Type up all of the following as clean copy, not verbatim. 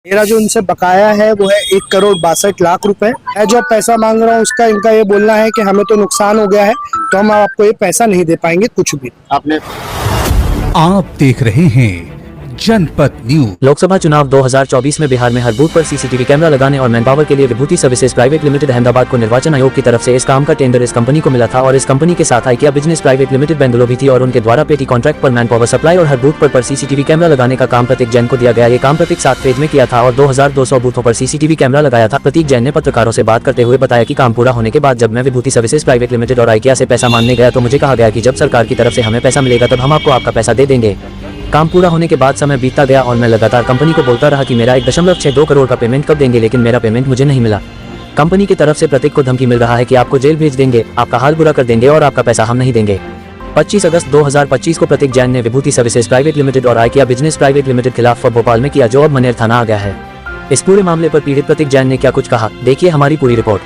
मेरा जो इनसे बकाया है वो है 1,62,00,000 रुपए। मैं जो पैसा मांग रहा हूँ उसका इनका ये बोलना है कि हमें तो नुकसान हो गया है, तो हम आपको ये पैसा नहीं दे पाएंगे कुछ भी। आप देख रहे हैं जनपद न्यूज। लोकसभा चुनाव 2024 में बिहार में हर बूथ पर सीसीटीवी कैमरा लगाने और मैन पावर के लिए विभूति सर्विसेज प्राइवेट लिमिटेड अहमदाबाद को निर्वाचन आयोग की तरफ से इस काम का टेंडर इस कंपनी को मिला था और इस कंपनी के साथ IKEA business private limited Bengaluru भी थी और उनके द्वारा पेटी कॉन्ट्रैक्ट पर मैन पावर सप्लाई और हर बूथ पर सीसीटीवी कैमरा लगाने का काम प्रतीक जैन को दिया गया। ये काम प्रतीक 7 फेज में किया था और 2200 बूथों पर सीसीटीवी कैमरा लगाया था। प्रतीक जैन ने पत्रकारों से बात करते हुए बताया कि काम पूरा होने के बाद जब मैं विभूति सर्विसेज प्राइवेट लिमिटेड और आइकिया से पैसा मांगने गया तो मुझे कहा गया कि जब सरकार की तरफ से हमें पैसा मिलेगा तब हम आपको आपका पैसा दे देंगे। काम पूरा होने के बाद समय बीतता गया और मैं लगातार कंपनी को बोलता रहा कि मेरा 1.62 करोड़ का पेमेंट कब देंगे, लेकिन मेरा पेमेंट मुझे नहीं मिला। कंपनी की तरफ से प्रतीक को धमकी मिल रहा है कि आपको जेल भेज देंगे, आपका हाल बुरा कर देंगे और आपका पैसा हम नहीं देंगे। 25 अगस्त 2025 को प्रतीक जैन ने विभूति सर्विसेज प्राइवेट लिमिटेड और आइकिया बिजनेस प्राइवेट लिमिटेड खिलाफ भोपाल में किया, जो अब मनेर थाना आ गया है। इस पूरे मामले पर पीड़ित प्रतीक जैन ने क्या कुछ कहा, देखिए हमारी पूरी रिपोर्ट।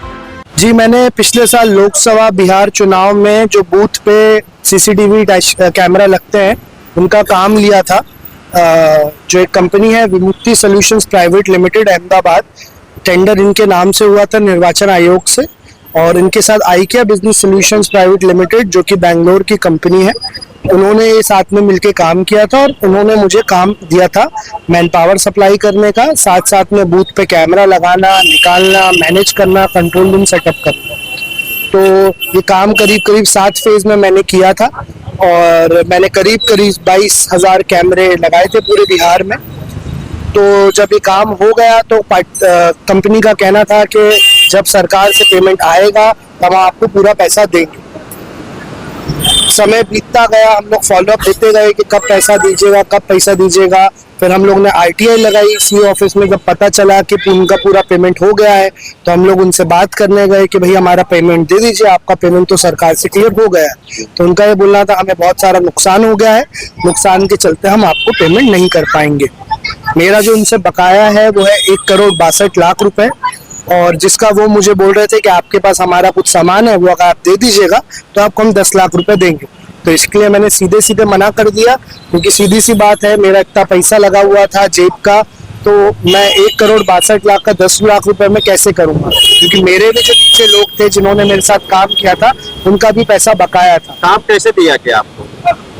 जी, मैंने पिछले साल लोकसभा बिहार चुनाव में जो बूथ पे सीसीटीवी कैमरा लगते हैं उनका काम लिया था। जो एक कंपनी है Vimukti solutions private limited Ahmedabad, tender इनके नाम से हुआ था निर्वाचन आयोग से, और इनके साथ IKEA business solutions private limited जो कि बेंगलोर की कंपनी है, उन्होंने ये साथ में मिलके काम किया था और उन्होंने मुझे काम दिया था मैन पावर सप्लाई करने का, साथ साथ में बूथ पे कैमरा लगाना, निकालना, मैनेज करना, कंट्रोल रूम सेटअप करना। तो ये काम करीब 7 फेज में मैंने किया था और मैंने करीब 22,000 कैमरे लगाए थे पूरे बिहार में। तो जब ये काम हो गया तो कंपनी का कहना था कि जब सरकार से पेमेंट आएगा तब हम आपको पूरा पैसा देंगे। समय बीतता गया, हम लोग फॉलोअप देते गए कि कब पैसा दीजिएगा, कब पैसा दीजिएगा। फिर हम लोग ने आरटीआई लगाई सी ऑफिस में। जब पता चला कि उनका पूरा पेमेंट हो गया है तो हम लोग उनसे बात करने गए कि भाई हमारा पेमेंट दे दीजिए, आपका पेमेंट तो सरकार से क्लियर हो गया है। तो उनका ये बोलना था हमें बहुत सारा नुकसान हो गया है, नुकसान के चलते हम आपको पेमेंट नहीं कर पाएंगे। मेरा जो उनसे बकाया है वो है 1,62,00,000 रुपए, और जिसका वो मुझे बोल रहे थे कि आपके पास हमारा कुछ सामान है, वो अगर आप दे दीजिएगा तो आपको हम 10 लाख रुपए देंगे। तो इसके लिए मैंने सीधे मना कर दिया, क्योंकि सीधी सी बात है मेरा इतना पैसा लगा हुआ था जेब का, तो मैं 1,62,00,000 का 10 लाख रुपए में कैसे करूंगा, क्योंकि मेरे भी जो नीचे लोग थे जिन्होंने मेरे साथ काम किया था उनका भी पैसा बकाया था। काम कैसे दिया क्या आपको?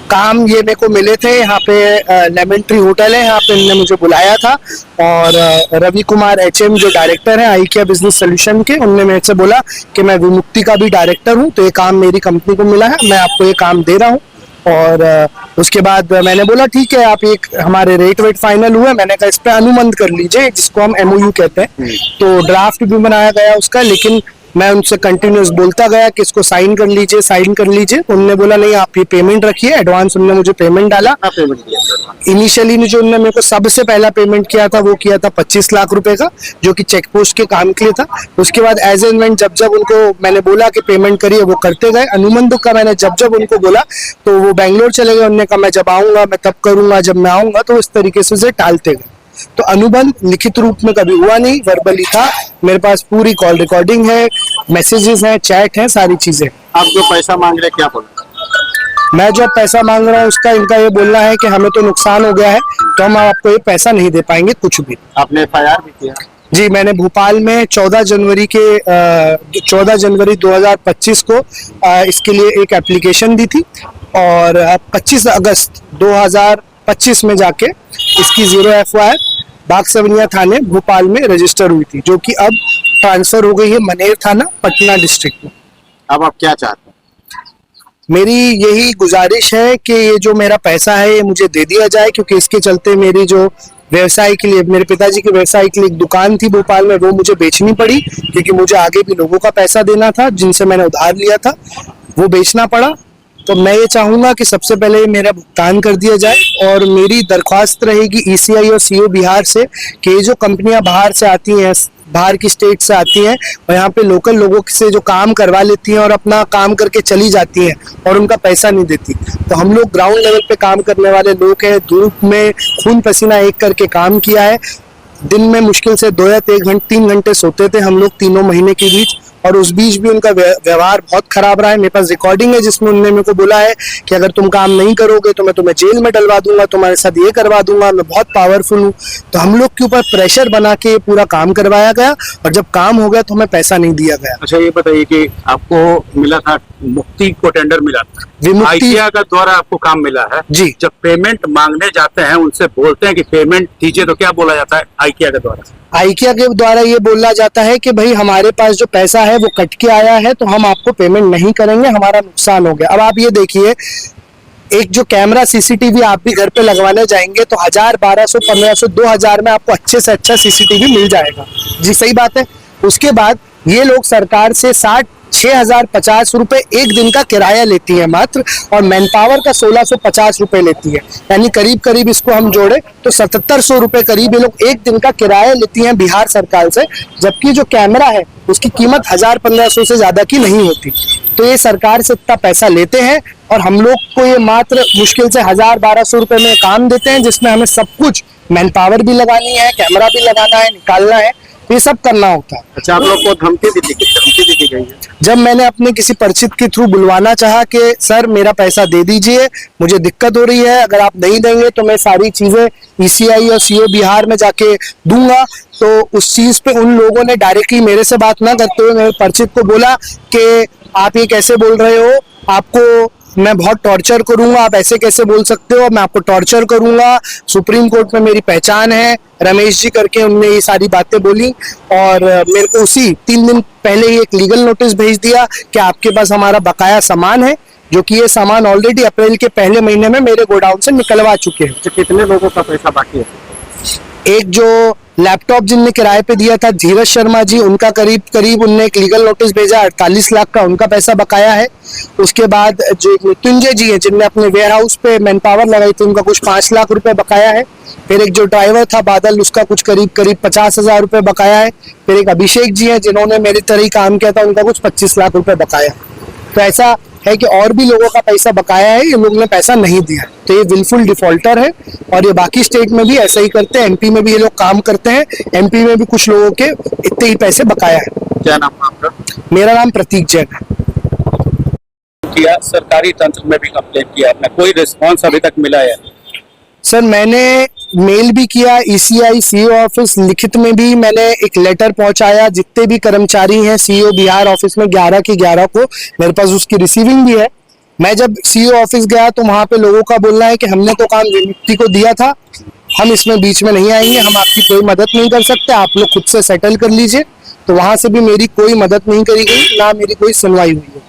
काम ये मेरे को मिले थे, यहाँ पे लेमन ट्री होटल है, यहाँ पे इन्होंने मुझे बुलाया था और रवि कुमार HM जो डायरेक्टर है आइकिया बिजनेस सोल्यूशन के, उनने मेरे से बोला कि मैं विमुक्ति का भी डायरेक्टर हूँ, तो ये काम मेरी कंपनी को मिला है, मैं आपको ये काम दे रहा हूँ। और उसके बाद मैंने बोला ठीक है, आप एक हमारे रेट फाइनल हुए, मैंने कहा इस पे अनुबंध कर लीजिए, जिसको हम MOU कहते हैं। तो ड्राफ्ट भी बनाया गया उसका, लेकिन मैं उनसे कंटिन्यूस बोलता गया कि इसको साइन कर लीजिए। उन्होंने बोला नहीं, आप ये पेमेंट रखिए, एडवांस। उन्होंने मुझे पेमेंट डाला। इनिशियली जो उन्होंने मेरे को सबसे पहला पेमेंट किया था वो किया था 25 लाख रुपए का, जो कि चेक पोस्ट के काम के लिए था। उसके बाद एज एंड व्हेन जब उनको मैंने बोला कि पेमेंट करिए, वो करते गए। अनुबंध का मैंने जब उनको बोला तो वो बेंगलोर चले गए। उन्होंने कहा मैं जब आऊंगा मैं तब करूंगा, जब मैं आऊंगा, तो इस तरीके से उसे टालते गए। तो अनुबंध लिखित रूप में कभी हुआ नहीं, वर्बली था। मेरे पास पूरी कॉल रिकॉर्डिंग है, मैसेजेस हैं, चैट है, सारी चीजें। आप जो पैसा मांग रहे क्या बोल? मैं जो पैसा मांग रहा हूँ उसका इनका ये बोलना है कि हमें तो नुकसान हो गया है, तो हम आपको ये पैसा नहीं दे पाएंगे कुछ भी। आपने FIR भी किया? जी, मैंने भोपाल में 14 जनवरी 2025 को इसके लिए एक एप्लीकेशन दी थी और 25 अगस्त 2025 में जाके इसकी 0 FIR बागसवनिया थाने भोपाल में रजिस्टर हुई थी, जो कि अब ट्रांसफर हो गई है मनेर थाना पटना डिस्ट्रिक्ट में। अब आप क्या चाहते हैं? मेरी यही गुजारिश है कि ये जो मेरा पैसा है ये मुझे दे दिया जाए, क्योंकि इसके चलते मेरी जो व्यवसाय के लिए, मेरे पिताजी के व्यवसाय के लिए एक दुकान थी भोपाल में, वो मुझे बेचनी पड़ी, क्योंकि मुझे आगे भी लोगों का पैसा देना था जिनसे मैंने उधार लिया था, वो बेचना पड़ा। तो मैं ये चाहूंगा कि सबसे पहले मेरा भुगतान कर दिया जाए, और मेरी दरख्वास्त रहेगी ECI और CO बिहार से कि ये जो कंपनियां बाहर से आती हैं, बाहर की स्टेट से आती हैं और यहाँ पे लोकल लोगों से जो काम करवा लेती हैं और अपना काम करके चली जाती हैं और उनका पैसा नहीं देती, तो हम लोग ग्राउंड लेवल पे काम करने वाले लोग हैं, धूप में खून पसीना एक करके काम किया है। दिन में मुश्किल से 2 या 3 घंटे सोते थे हम लोग 3 महीने के बीच, और उस बीच भी उनका व्यवहार बहुत खराब रहा है। मेरे पास रिकॉर्डिंग है जिसमें उन्होंने मेरे को बोला है कि अगर तुम काम नहीं करोगे तो मैं तुम्हें जेल में डलवा दूंगा, तुम्हारे साथ ये करवा दूंगा, मैं बहुत पावरफुल हूँ। तो हम लोग के ऊपर प्रेशर बना के पूरा काम करवाया गया और जब काम हो गया तो हमें पैसा नहीं दिया गया। अच्छा ये बताइए कि आपको मिला था, मुक्ति को टेंडर मिला था, विमुक्ति आइकिया का द्वारा आपको काम मिला है जी। जब पेमेंट मांगने जाते हैं उनसे बोलते हैं कि पेमेंट दीजिए, तो क्या बोला जाता है आइकिया के द्वारा? आइकिया के द्वारा ये बोला जाता है कि भाई हमारे पास जो पैसा है वो कट के आया है तो हम आपको पेमेंट नहीं करेंगे, हमारा नुकसान हो गया। अब आप ये देखिए, एक जो कैमरा सीसीटीवी आप भी घर पे लगवाने जाएंगे तो 1000, 1200, 1500, 2000 में आपको अच्छे से अच्छा सीसीटीवी मिल जाएगा जी, सही बात है। उसके बाद ये लोग सरकार से 6,050 रुपए एक दिन का किराया लेती है मात्र, और मैन पावर का 1650 रुपए लेती है। यानी करीब करीब इसको हम जोड़े तो 7700 रुपए करीब ये लोग एक दिन का किराया लेती हैं बिहार सरकार से, जबकि जो कैमरा है उसकी कीमत 1000-1500 से ज्यादा की नहीं होती। तो ये सरकार से इतना पैसा लेते हैं और हम लोग को ये मात्र मुश्किल से 1000-1200 रुपए में काम देते हैं, जिसमें हमें सब कुछ मैन पावर भी लगानी है, कैमरा भी लगाना है, निकालना है, ये सब करना होता है। अच्छा, आप लोग को धमकी भी दी गई है? जब मैंने अपने किसी परिचित के थ्रू बुलवाना चाहा कि सर मेरा पैसा दे दीजिए, मुझे दिक्कत हो रही है, अगर आप नहीं देंगे तो मैं सारी चीजें ईसीआई और सीओ बिहार में जाके दूंगा, तो उस चीज पे उन लोगों ने डायरेक्टली मेरे से बात ना करते हुए मेरे परिचित को बोला कि आप ये कैसे बोल रहे हो, आपको मैं बहुत टॉर्चर करूंगा, आप ऐसे कैसे बोल सकते हो, मैं आपको टॉर्चर करूंगा, सुप्रीम कोर्ट में मेरी पहचान है, रमेश जी करके उनने ये सारी बातें बोली। और मेरे को उसी 3 दिन पहले ही एक लीगल नोटिस भेज दिया कि आपके पास हमारा बकाया सामान है, जो कि ये सामान ऑलरेडी अप्रैल के पहले महीने में मेरे गोडाउन से निकलवा चुके हैं। तो कितने लोगों का पैसा बाकी है? एक जो लैपटॉप जिनने किराए पे दिया था धीरज शर्मा जी, उनका करीब करीब उनने एक लीगल नोटिस भेजा 48 लाख का, उनका पैसा बकाया है। उसके बाद जो मृत्युंजय जी है जिनने अपने वेयर हाउस पे मैन पावर लगाई थी, उनका कुछ 5 लाख रुपए बकाया है। फिर एक जो ड्राइवर था बादल, उसका कुछ करीब 50,000 रुपए बकाया है। फिर एक अभिषेक जी है जिन्होंने मेरी तरह ही काम किया था, उनका कुछ 25 लाख रुपए बकाया है। तो ऐसा है कि और भी लोगों का पैसा बकाया है, ये लोग ने पैसा नहीं दिया, तो ये विलफुल डिफॉल्टर है। और ये बाकी स्टेट में भी ऐसा ही करते हैं, एमपी में भी ये लोग काम करते हैं, एमपी में भी कुछ लोगों के इतने ही पैसे बकाया है। क्या नाम है आपका? मेरा नाम प्रतीक जैन है। किया सरकारी तंत्र में भी कंप्लेन किया आपने, कोई रिस्पॉन्स अभी तक मिला है? सर मैंने मेल भी किया, ईसीआई सीओ ऑफिस लिखित में भी मैंने एक लेटर पहुंचाया, जितने भी कर्मचारी हैं सीओ बिहार ऑफिस में 11 की 11 को, मेरे पास उसकी रिसीविंग भी है। मैं जब सीओ ऑफिस गया तो वहां पे लोगों का बोलना है कि हमने तो काम विमुक्ति को दिया था, हम इसमें बीच में नहीं आएंगे, हम आपकी कोई मदद नहीं कर सकते, आप लोग खुद से सेटल कर लीजिए। तो वहां से भी मेरी कोई मदद नहीं करी गई, ना मेरी कोई सुनवाई हुई है।